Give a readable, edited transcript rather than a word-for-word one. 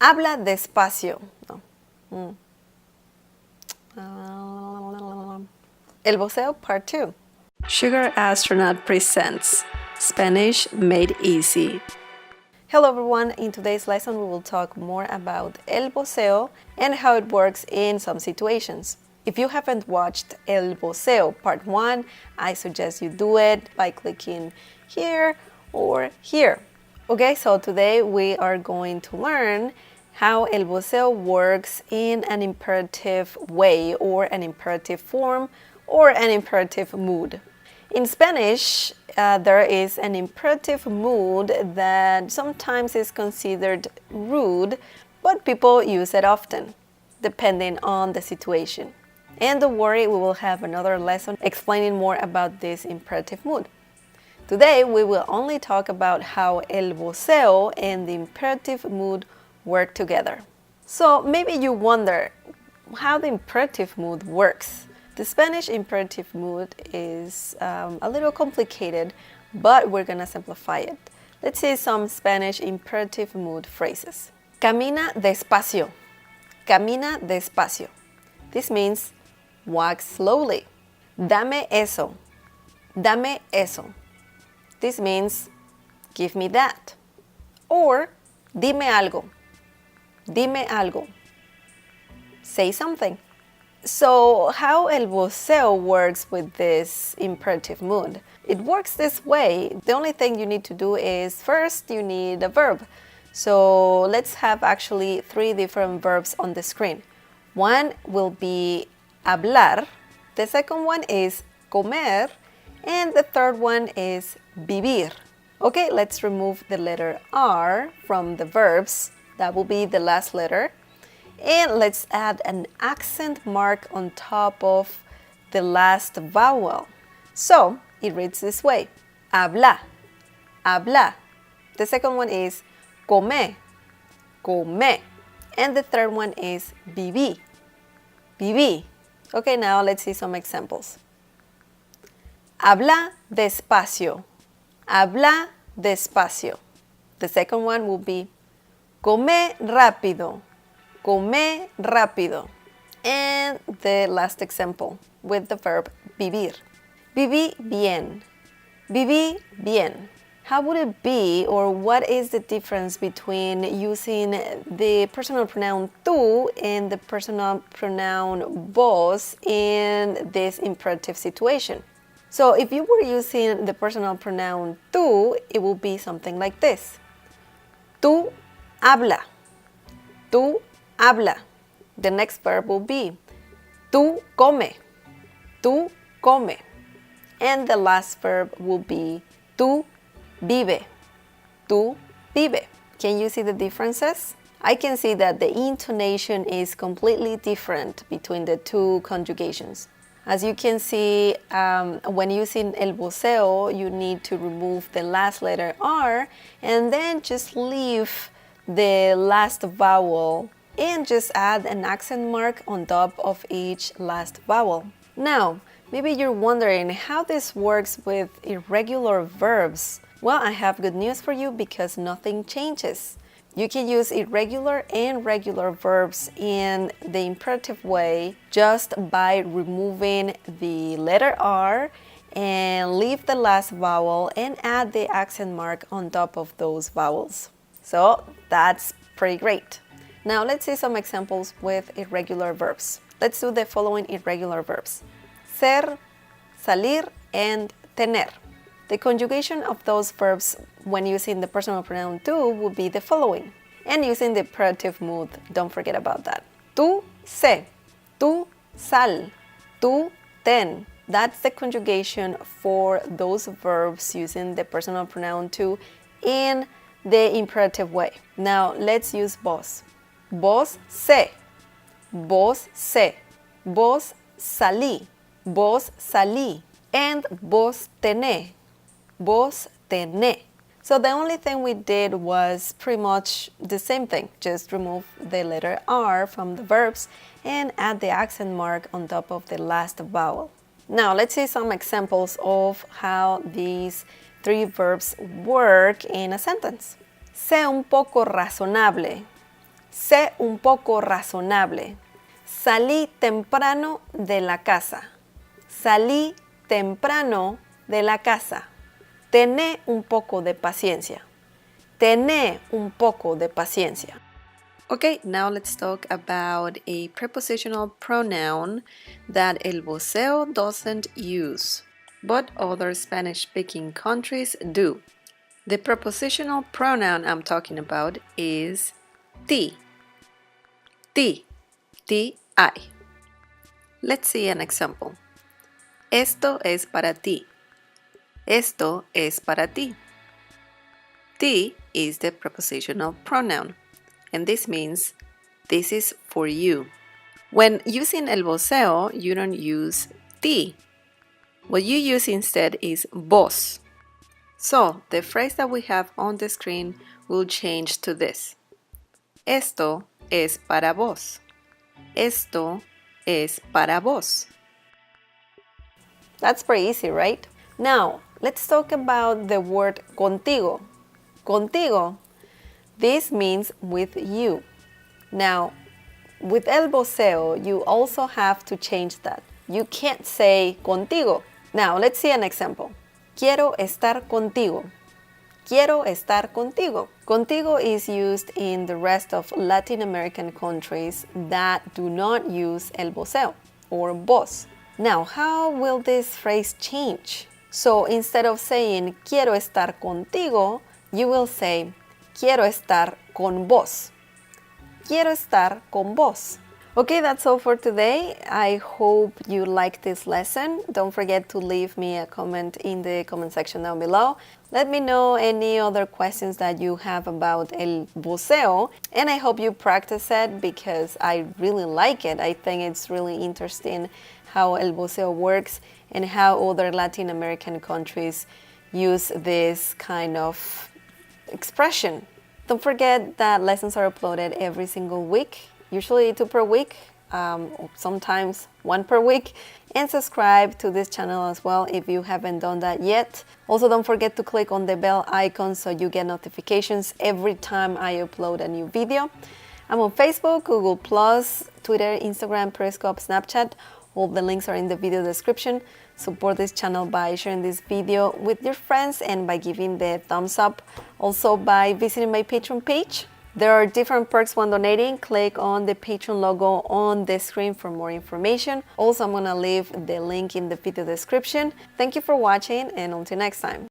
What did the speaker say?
Habla despacio. No. El Voseo Part 2. Sugar Astronaut presents Spanish Made Easy. Hello everyone, in today's lesson we will talk more about El Voseo and how it works in some situations. If you haven't watched El Voseo Part 1, I suggest you do it by clicking here or here. Okay, so today we are going to learn how El Voseo works in an imperative way or an imperative form or an imperative mood. In Spanish, there is an imperative mood that sometimes is considered rude, but people use it often, depending on the situation. And don't worry, we will have another lesson explaining more about this imperative mood. Today, we will only talk about how El Voseo and the imperative mood work together. So maybe you wonder how the imperative mood works. The Spanish imperative mood is a little complicated, but we're gonna simplify it. Let's see some Spanish imperative mood phrases. Camina despacio. Camina despacio. This means walk slowly. Dame eso. Dame eso. This means give me that. Or dime algo. Dime algo. Say something. So how El Voseo works with this imperative mood? It works this way. The only thing you need to do is first you need a verb. So let's have actually 3 different verbs on the screen. One will be hablar, the second one is comer, and the third one is vivir. Okay, let's remove the letter R from the verbs. That will be the last letter. And let's add an accent mark on top of the last vowel. So it reads this way. Habla, habla. The second one is come, come. And the third one is viví, viví. Okay, now let's see some examples. Habla despacio, habla despacio. The second one will be come rápido, come rápido. And the last example with the verb vivir. Viví bien, viví bien. How would it be, or what is the difference between using the personal pronoun tú and the personal pronoun vos in this imperative situation? So if you were using the personal pronoun tú, it will be something like this. Tú habla. Tú habla. The next verb will be tú come. Tú come. And the last verb will be tú vive. Tú vive. Can you see the differences? I can see that the intonation is completely different between the two conjugations. As you can see, when using El Voseo, you need to remove the last letter R and then just leave the last vowel and just add an accent mark on top of each last vowel. Now, maybe you're wondering how this works with irregular verbs. Well, I have good news for you because nothing changes. You can use irregular and regular verbs in the imperative way just by removing the letter R and leave the last vowel and add the accent mark on top of those vowels. So that's pretty great. Now let's see some examples with irregular verbs. Let's do the following irregular verbs. Ser, salir, and tener. The conjugation of those verbs when using the personal pronoun tú would be the following. And using the imperative mood, don't forget about that. Tú sé, tú sal, tú ten. That's the conjugation for those verbs using the personal pronoun tú in the imperative way. Now let's use vos. Vos sé, vos sé, vos salí, vos salí, and vos tené. Vos tené. So the only thing we did was pretty much the same thing. Just remove the letter R from the verbs and add the accent mark on top of the last vowel. Now let's see some examples of how these 3 verbs work in a sentence. Sé un poco razonable. Sé un poco razonable. Salí temprano de la casa. Salí temprano de la casa. Tené un poco de paciencia. Tené un poco de paciencia. Okay, now let's talk about a prepositional pronoun that el Voseo doesn't use, but other Spanish-speaking countries do. The prepositional pronoun I'm talking about is ti. Ti. Ti. Let's see an example. Esto es para ti. Esto es para ti. Ti is the prepositional pronoun, and this means this is for you. When using el Voseo, you don't use ti. What you use instead is vos. So, the phrase that we have on the screen will change to this. Esto es para vos. Esto es para vos. That's pretty easy, right? Now, let's talk about the word contigo. Contigo. This means with you. Now, with el Voseo, you also have to change that. You can't say contigo. Now, let's see an example. Quiero estar contigo. Quiero estar contigo. Contigo is used in the rest of Latin American countries that do not use el Voseo or vos. Now, how will this phrase change? So instead of saying quiero estar contigo, you will say quiero estar con vos. Quiero estar con vos. Okay, that's all for today. I hope you liked this lesson. Don't forget to leave me a comment in the comment section down below. Let me know any other questions that you have about el Voseo, and I hope you practice it because I really like it. I think it's really interesting how el Voseo works and how other Latin American countries use this kind of expression. Don't forget that lessons are uploaded every single week, usually 2 per week, sometimes 1 per week. And subscribe to this channel as well if you haven't done that yet. Also, don't forget to click on the bell icon so you get notifications every time I upload a new video. I'm on Facebook, Google+, Twitter, Instagram, Periscope, Snapchat. All the links are in the video description. Support this channel by sharing this video with your friends and by giving the thumbs up. Also by visiting my Patreon page. There are different perks when donating. Click on the Patreon logo on the screen for more information. Also, I'm gonna leave the link in the video description. Thank you for watching and until next time.